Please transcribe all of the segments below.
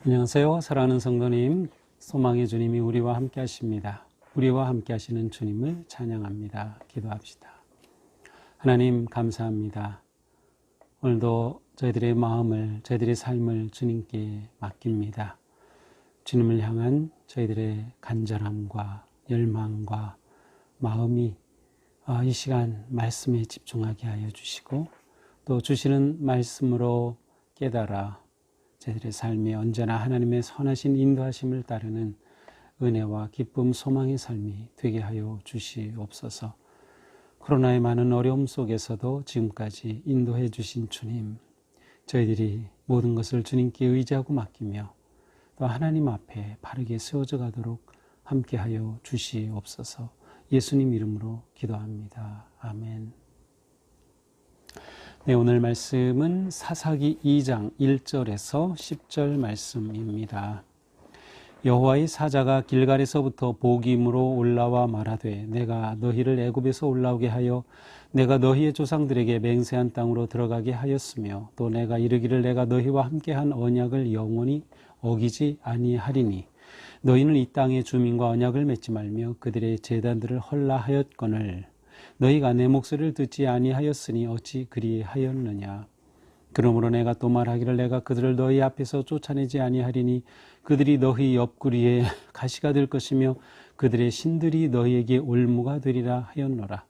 안녕하세요. 사랑하는 성도님, 소망의 주님이 우리와 함께 하십니다. 우리와 함께 하시는 주님을 찬양합니다. 기도합시다. 하나님 감사합니다. 오늘도 저희들의 마음을, 저희들의 삶을 주님께 맡깁니다. 주님을 향한 저희들의 간절함과 열망과 마음이 이 시간 말씀에 집중하게 하여 주시고, 또 주시는 말씀으로 깨달아 저희들의 삶이 언제나 하나님의 선하신 인도하심을 따르는 은혜와 기쁨, 소망의 삶이 되게 하여 주시옵소서. 코로나의 많은 어려움 속에서도 지금까지 인도해 주신 주님, 저희들이 모든 것을 주님께 의지하고 맡기며 또 하나님 앞에 바르게 세워져 가도록 함께하여 주시옵소서. 예수님 이름으로 기도합니다. 아멘. 네, 오늘 말씀은 사사기 2장 1절에서 10절 말씀입니다. 여호와의 사자가 길갈에서부터 보김으로 올라와 말하되 내가 너희를 애굽에서 올라오게 하여 내가 너희의 조상들에게 맹세한 땅으로 들어가게 하였으며 또 내가 이르기를 내가 너희와 함께한 언약을 영원히 어기지 아니하리니 너희는 이 땅의 주민과 언약을 맺지 말며 그들의 제단들을 헐라하였거늘 너희가 내 목소리를 듣지 아니하였으니 어찌 그리하였느냐. 그러므로 내가 또 말하기를 내가 그들을 너희 앞에서 쫓아내지 아니하리니 그들이 너희 옆구리에 가시가 될 것이며 그들의 신들이 너희에게 올무가 되리라 하였노라.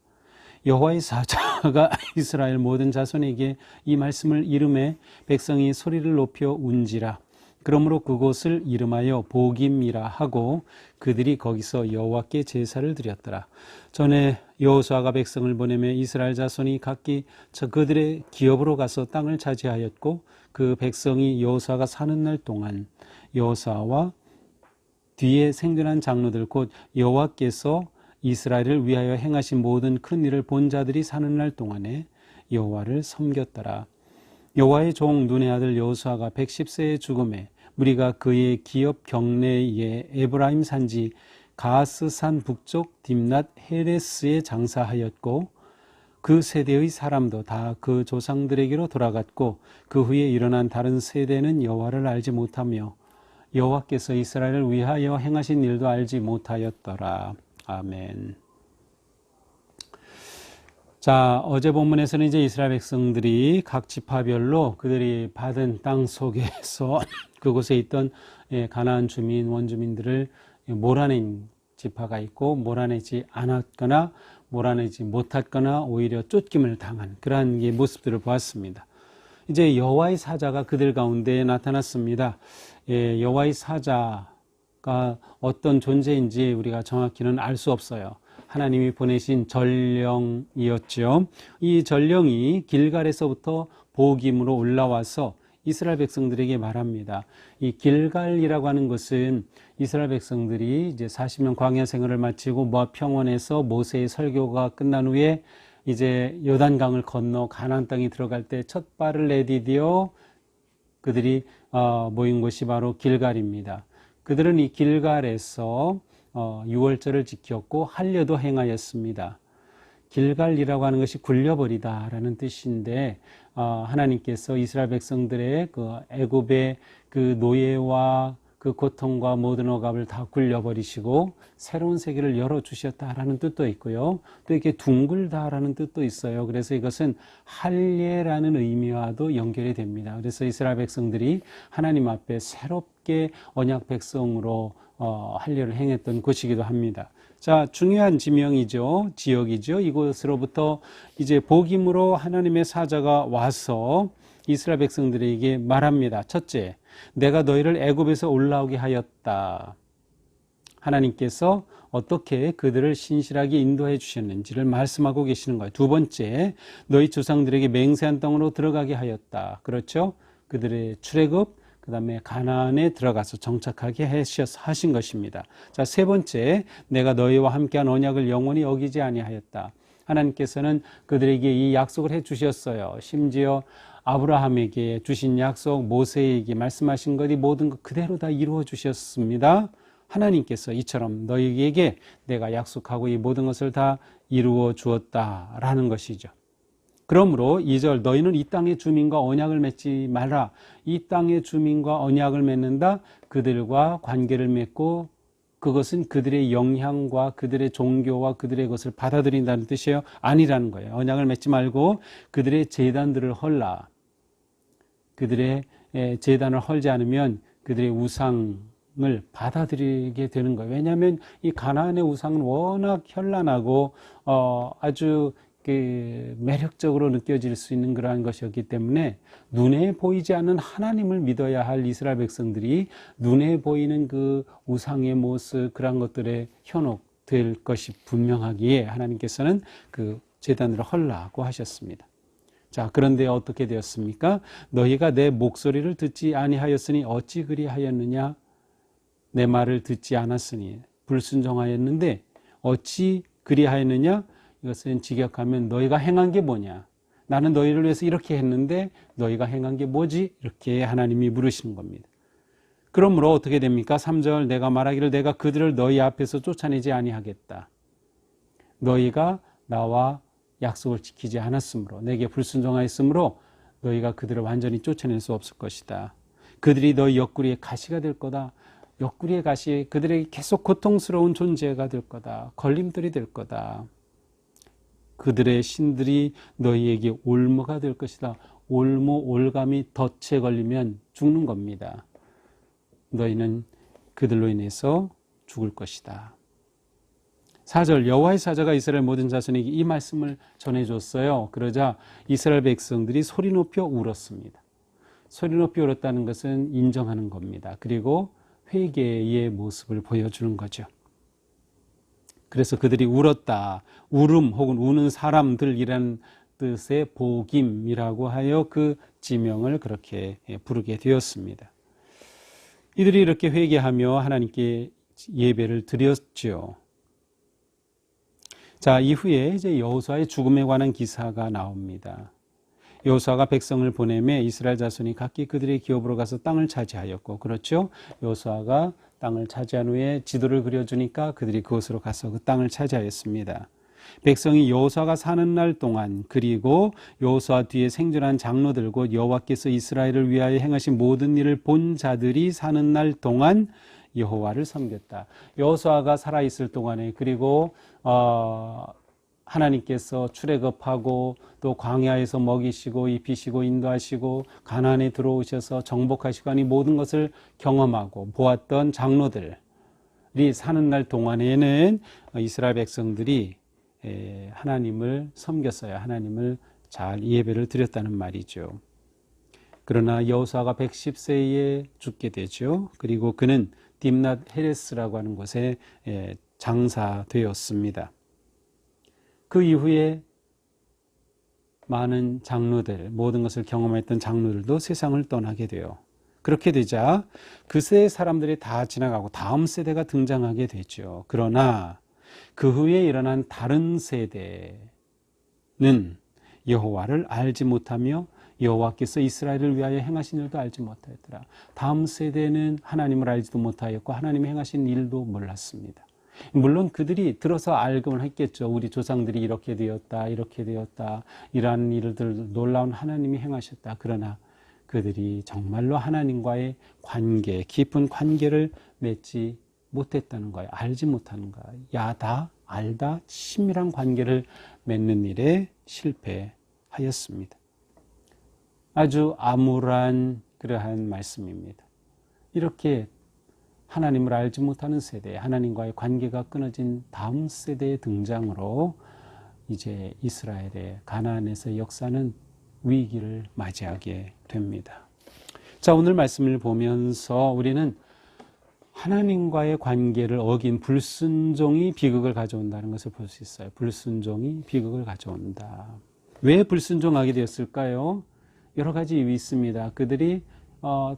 여호와의 사자가 이스라엘 모든 자손에게 이 말씀을 이름해 백성이 소리를 높여 운지라. 그러므로 그곳을 이름하여 보김이라 하고 그들이 거기서 여호와께 제사를 드렸더라. 전에 여호수아가 백성을 보내며 이스라엘 자손이 각기 그들의 기업으로 가서 땅을 차지하였고 그 백성이 여호수아가 사는 날 동안 여호수아와 뒤에 생존한 장로들 곧 여호와께서 이스라엘을 위하여 행하신 모든 큰 일을 본 자들이 사는 날 동안에 여호와를 섬겼더라. 여호와의 종 눈의 아들 여호수아가 110세의 죽음에 무리가 그의 기업 경내에 에브라임 산지 가스산 북쪽 딥낫 헤레스에 장사하였고 그 세대의 사람도 다 그 조상들에게로 돌아갔고 그 후에 일어난 다른 세대는 여호와를 알지 못하며 여호와께서 이스라엘을 위하여 행하신 일도 알지 못하였더라. 아멘. 자, 어제 본문에서는 이제 이스라엘 백성들이 각 지파별로 그들이 받은 땅 속에서 그곳에 있던 가나안 주민, 원주민들을 몰아낸 지파가 있고 몰아내지 않았거나 몰아내지 못했거나 오히려 쫓김을 당한 그러한 모습들을 보았습니다. 이제 여호와의 사자가 그들 가운데 나타났습니다. 여호와의 사자가 어떤 존재인지 우리가 정확히는 알 수 없어요. 하나님이 보내신 전령이었죠. 이 전령이 길갈에서부터 보김으로 올라와서 이스라엘 백성들에게 말합니다. 이 길갈이라고 하는 것은 이스라엘 백성들이 이제 40년 광야 생활을 마치고 평원에서 모세의 설교가 끝난 후에 이제 요단강을 건너 가나안 땅에 들어갈 때 첫 발을 내디뎌 그들이 모인 곳이 바로 길갈입니다. 그들은 이 길갈에서 유월절을 지켰고 할례도 행하였습니다. 길갈이라고 하는 것이 굴려버리다라는 뜻인데 하나님께서 이스라엘 백성들의 그 애굽의 그 노예와 그 고통과 모든 억압을 다 굴려버리시고 새로운 세계를 열어주셨다라는 뜻도 있고요. 또 이렇게 둥글다라는 뜻도 있어요. 그래서 이것은 할례라는 의미와도 연결이 됩니다. 그래서 이스라엘 백성들이 하나님 앞에 새롭게 언약 백성으로 할례를 행했던 곳이기도 합니다. 자, 중요한 지역이죠. 이곳으로부터 이제 복임으로 하나님의 사자가 와서 이스라엘 백성들에게 말합니다. 첫째, 내가 너희를 애굽에서 올라오게 하였다. 하나님께서 어떻게 그들을 신실하게 인도해 주셨는지를 말씀하고 계시는 거예요. 두 번째, 너희 조상들에게 맹세한 땅으로 들어가게 하였다. 그렇죠? 그들의 출애굽, 그 다음에 가나안에 들어가서 정착하게 하신 것입니다. 자, 세 번째, 내가 너희와 함께한 언약을 영원히 어기지 아니하였다. 하나님께서는 그들에게 이 약속을 해 주셨어요. 심지어 아브라함에게 주신 약속, 모세에게 말씀하신 것이 모든 것 그대로 다 이루어 주셨습니다. 하나님께서 이처럼 너희에게 내가 약속하고 이 모든 것을 다 이루어 주었다라는 것이죠. 그러므로 2절 너희는 이 땅의 주민과 언약을 맺지 말라. 이 땅의 주민과 언약을 맺는다. 그들과 관계를 맺고 그것은 그들의 영향과 그들의 종교와 그들의 것을 받아들인다는 뜻이에요. 아니라는 거예요. 언약을 맺지 말고 그들의 제단들을 헐라. 그들의 제단을 헐지 않으면 그들의 우상을 받아들이게 되는 거예요. 왜냐하면 이 가나안의 우상은 워낙 현란하고 아주 매력적으로 느껴질 수 있는 그러한 것이었기 때문에 눈에 보이지 않는 하나님을 믿어야 할 이스라엘 백성들이 눈에 보이는 그 우상의 모습 그런 것들에 현혹될 것이 분명하기에 하나님께서는 그 제단을 헐라고 하셨습니다. 자, 그런데 어떻게 되었습니까? 너희가 내 목소리를 듣지 아니하였으니 어찌 그리하였느냐? 내 말을 듣지 않았으니 불순종하였는데 어찌 그리하였느냐? 이것은 직역하면 너희가 행한 게 뭐냐? 나는 너희를 위해서 이렇게 했는데 너희가 행한 게 뭐지? 이렇게 하나님이 물으시는 겁니다. 그러므로 어떻게 됩니까? 3절 내가 말하기를 내가 그들을 너희 앞에서 쫓아내지 아니하겠다. 너희가 나와 약속을 지키지 않았으므로 내게 불순종하였으므로 너희가 그들을 완전히 쫓아낼 수 없을 것이다. 그들이 너희 옆구리에 가시가 될 거다. 옆구리의 가시 그들에게 계속 고통스러운 존재가 될 거다. 걸림돌이 될 거다. 그들의 신들이 너희에게 올무가 될 것이다. 올무, 올감이 덫에 걸리면 죽는 겁니다. 너희는 그들로 인해서 죽을 것이다. 4절 여호와의 사자가 이스라엘 모든 자손에게 이 말씀을 전해줬어요. 그러자 이스라엘 백성들이 소리 높여 울었습니다. 소리 높여 울었다는 것은 인정하는 겁니다. 그리고 회개의 모습을 보여주는 거죠. 그래서 그들이 울었다. 울음 혹은 우는 사람들이라는 뜻의 복임이라고 하여 그 지명을 그렇게 부르게 되었습니다. 이들이 이렇게 회개하며 하나님께 예배를 드렸죠. 자, 이후에 이제 여호수아의 죽음에 관한 기사가 나옵니다. 여호수아가 백성을 보내매 이스라엘 자손이 각기 그들의 기업으로 가서 땅을 차지하였고, 그렇죠? 여호수아가 땅을 차지한 후에 지도를 그려주니까 그들이 그곳으로 가서 그 땅을 차지하였습니다. 백성이 여호수아가 사는 날 동안 그리고 여호수아 뒤에 생존한 장로들 곧 여호와께서 이스라엘을 위하여 행하신 모든 일을 본 자들이 사는 날 동안 여호와를 섬겼다. 여호수아가 살아있을 동안에 그리고 하나님께서 출애굽하고 또 광야에서 먹이시고 입히시고 인도하시고 가나안에 들어오셔서 정복하시고 하니 모든 것을 경험하고 보았던 장로들이 사는 날 동안에는 이스라엘 백성들이 하나님을 섬겼어요. 하나님을 잘 예배를 드렸다는 말이죠. 그러나 여호수아가 110세에 죽게 되죠. 그리고 그는 딥낫 헤레스라고 하는 곳에 장사되었습니다. 그 이후에 많은 장로들, 모든 것을 경험했던 장로들도 세상을 떠나게 돼요. 그렇게 되자 그 세대 사람들이 다 지나가고 다음 세대가 등장하게 되죠. 그러나 그 후에 일어난 다른 세대는 여호와를 알지 못하며 여호와께서 이스라엘을 위하여 행하신 일도 알지 못하였더라. 다음 세대는 하나님을 알지도 못하였고 하나님이 행하신 일도 몰랐습니다. 물론 그들이 들어서 알고는 했겠죠. 우리 조상들이 이렇게 되었다, 이렇게 되었다, 이러한 일들 놀라운 하나님이 행하셨다. 그러나 그들이 정말로 하나님과의 관계, 깊은 관계를 맺지 못했다는 거예요. 알지 못하는 거예요. 야다, 알다, 친밀한 관계를 맺는 일에 실패하였습니다. 아주 암울한 그러한 말씀입니다. 이렇게 하나님을 알지 못하는 세대, 하나님과의 관계가 끊어진 다음 세대의 등장으로 이제 이스라엘의 가나안에서 역사는 위기를 맞이하게 됩니다. 자, 오늘 말씀을 보면서 우리는 하나님과의 관계를 어긴 불순종이 비극을 가져온다는 것을 볼 수 있어요. 불순종이 비극을 가져온다. 왜 불순종하게 되었을까요? 여러 가지 이유 있습니다. 그들이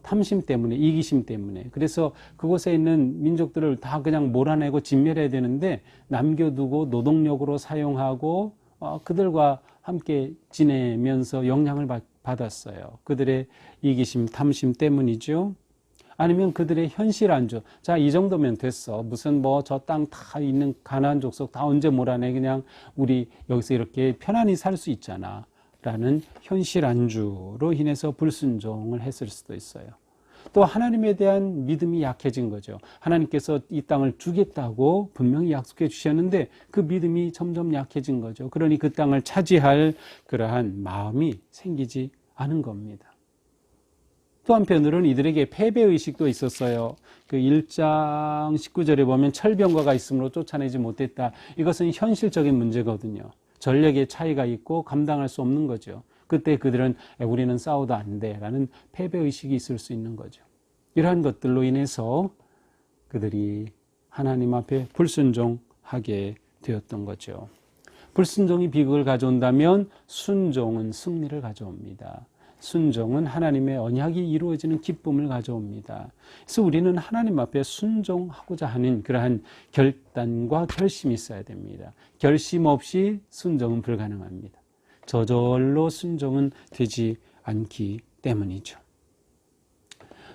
탐심 때문에, 이기심 때문에. 그래서 그곳에 있는 민족들을 다 그냥 몰아내고 진멸해야 되는데 남겨두고 노동력으로 사용하고 그들과 함께 지내면서 영향을 받았어요. 그들의 이기심, 탐심 때문이죠. 아니면 그들의 현실 안주. 자, 이 정도면 됐어. 무슨 저 땅 다 있는 가나안 족속 다 언제 몰아내. 그냥 우리 여기서 이렇게 편안히 살 수 있잖아. 라는 현실 안주로 인해서 불순종을 했을 수도 있어요. 또 하나님에 대한 믿음이 약해진 거죠. 하나님께서 이 땅을 주겠다고 분명히 약속해 주셨는데 그 믿음이 점점 약해진 거죠. 그러니 그 땅을 차지할 그러한 마음이 생기지 않은 겁니다. 또 한편으로는 이들에게 패배의식도 있었어요. 그 1장 19절에 보면 철병거가 있으므로 쫓아내지 못했다. 이것은 현실적인 문제거든요. 전력의 차이가 있고 감당할 수 없는 거죠. 그때 그들은 우리는 싸워도 안 돼 라는 패배의식이 있을 수 있는 거죠. 이러한 것들로 인해서 그들이 하나님 앞에 불순종하게 되었던 거죠. 불순종이 비극을 가져온다면 순종은 승리를 가져옵니다. 순종은 하나님의 언약이 이루어지는 기쁨을 가져옵니다. 그래서 우리는 하나님 앞에 순종하고자 하는 그러한 결단과 결심이 있어야 됩니다. 결심 없이 순종은 불가능합니다. 저절로 순종은 되지 않기 때문이죠.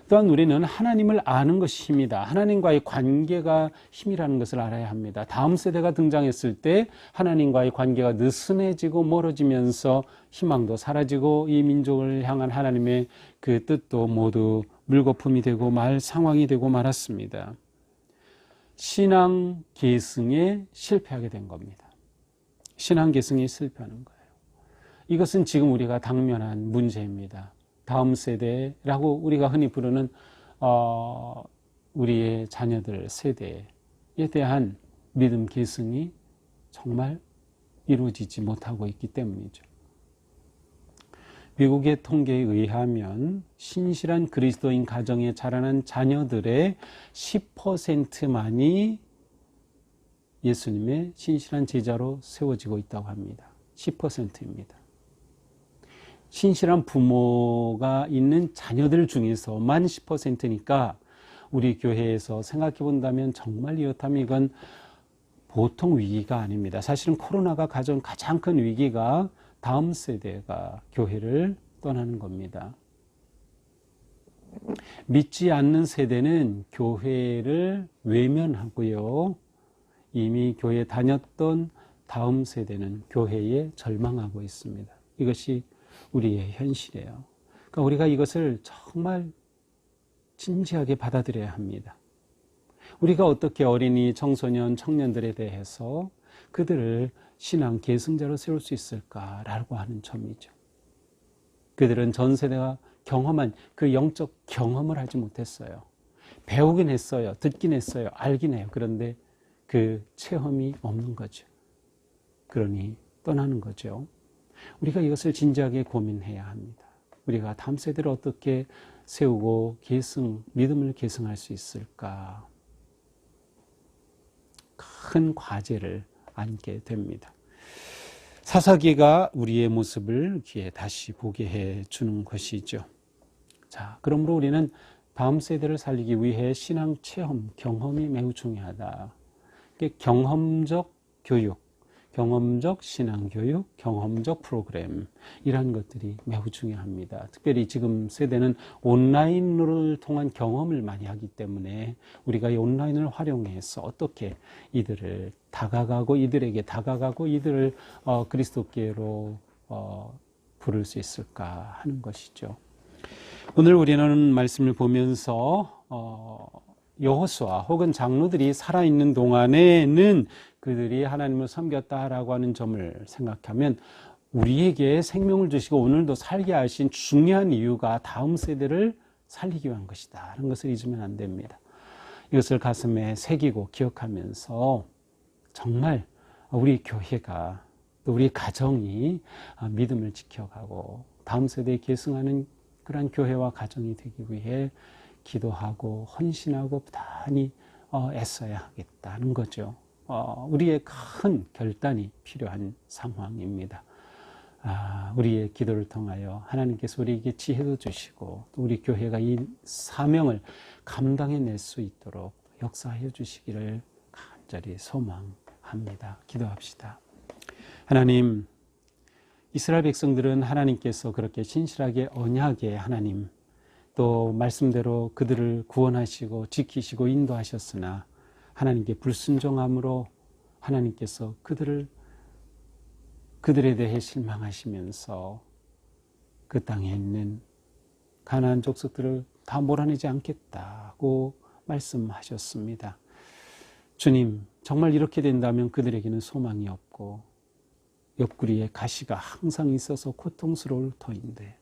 또한 우리는 하나님을 아는 것이 힘이다. 하나님과의 관계가 힘이라는 것을 알아야 합니다. 다음 세대가 등장했을 때 하나님과의 관계가 느슨해지고 멀어지면서 희망도 사라지고 이 민족을 향한 하나님의 그 뜻도 모두 물거품이 되고 말 상황이 되고 말았습니다. 신앙 계승에 실패하게 된 겁니다. 신앙 계승에 실패하는 거예요. 이것은 지금 우리가 당면한 문제입니다. 다음 세대라고 우리가 흔히 부르는 우리의 자녀들 세대에 대한 믿음 계승이 정말 이루어지지 못하고 있기 때문이죠. 미국의 통계에 의하면 신실한 그리스도인 가정에 자라난 자녀들의 10%만이 예수님의 신실한 제자로 세워지고 있다고 합니다. 10%입니다. 신실한 부모가 있는 자녀들 중에서만 10%니까 우리 교회에서 생각해 본다면 정말 이렇다면 이건 보통 위기가 아닙니다. 사실은 코로나가 가져온 가장 큰 위기가 다음 세대가 교회를 떠나는 겁니다. 믿지 않는 세대는 교회를 외면하고요. 이미 교회 다녔던 다음 세대는 교회에 절망하고 있습니다. 이것이 우리의 현실이에요. 그러니까 우리가 이것을 정말 진지하게 받아들여야 합니다. 우리가 어떻게 어린이, 청소년, 청년들에 대해서 그들을 신앙 계승자로 세울 수 있을까라고 하는 점이죠. 그들은 전 세대가 경험한 그 영적 경험을 하지 못했어요. 배우긴 했어요. 듣긴 했어요. 알긴 해요. 그런데 그 체험이 없는 거죠. 그러니 떠나는 거죠. 우리가 이것을 진지하게 고민해야 합니다. 우리가 다음 세대를 어떻게 세우고 믿음을 계승할 수 있을까? 큰 과제를 안게 됩니다. 사사기가 우리의 모습을 귀에 다시 보게 해주는 것이죠. 자, 그러므로 우리는 다음 세대를 살리기 위해 신앙 체험, 경험이 매우 중요하다. 경험적 교육, 경험적 신앙교육, 경험적 프로그램 이런 것들이 매우 중요합니다. 특별히 지금 세대는 온라인을 통한 경험을 많이 하기 때문에 우리가 이 온라인을 활용해서 어떻게 이들에게 다가가고 이들을 그리스도께로 부를 수 있을까 하는 것이죠. 오늘 우리는 말씀을 보면서 여호수아 혹은 장로들이 살아있는 동안에는 그들이 하나님을 섬겼다라고 하는 점을 생각하면 우리에게 생명을 주시고 오늘도 살게 하신 중요한 이유가 다음 세대를 살리기 위한 것이다 하는 것을 잊으면 안 됩니다. 이것을 가슴에 새기고 기억하면서 정말 우리 교회가 또 우리 가정이 믿음을 지켜가고 다음 세대에 계승하는 그러한 교회와 가정이 되기 위해 기도하고 헌신하고 부단히 애써야 하겠다는 거죠. 우리의 큰 결단이 필요한 상황입니다. 우리의 기도를 통하여 하나님께서 우리에게 지혜도 주시고 또 우리 교회가 이 사명을 감당해낼 수 있도록 역사하여 주시기를 간절히 소망합니다. 기도합시다. 하나님, 이스라엘 백성들은 하나님께서 그렇게 신실하게 언약의 하나님, 또 말씀대로 그들을 구원하시고 지키시고 인도하셨으나 그들에 대해 실망하시면서 그 땅에 있는 가나안 족속들을 다 몰아내지 않겠다고 말씀하셨습니다. 주님, 정말 이렇게 된다면 그들에게는 소망이 없고 옆구리에 가시가 항상 있어서 고통스러울 터인데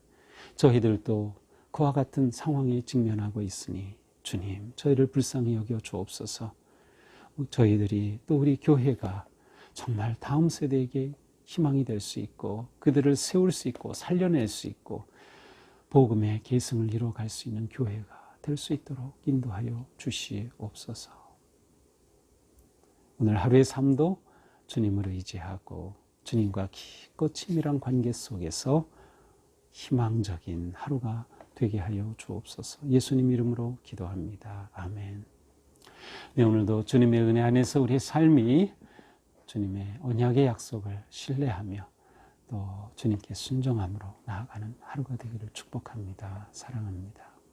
저희들도 그와 같은 상황에 직면하고 있으니 주님, 저희를 불쌍히 여겨 주옵소서. 저희들이 또 우리 교회가 정말 다음 세대에게 희망이 될 수 있고 그들을 세울 수 있고 살려낼 수 있고 복음의 계승을 이루어갈 수 있는 교회가 될 수 있도록 인도하여 주시옵소서. 오늘 하루의 삶도 주님을 의지하고 주님과 깊고 친밀한 관계 속에서 희망적인 하루가 되게 하여 주옵소서. 예수님 이름으로 기도합니다. 아멘. 네, 오늘도 주님의 은혜 안에서 우리의 삶이 주님의 언약의 약속을 신뢰하며 또 주님께 순종함으로 나아가는 하루가 되기를 축복합니다. 사랑합니다.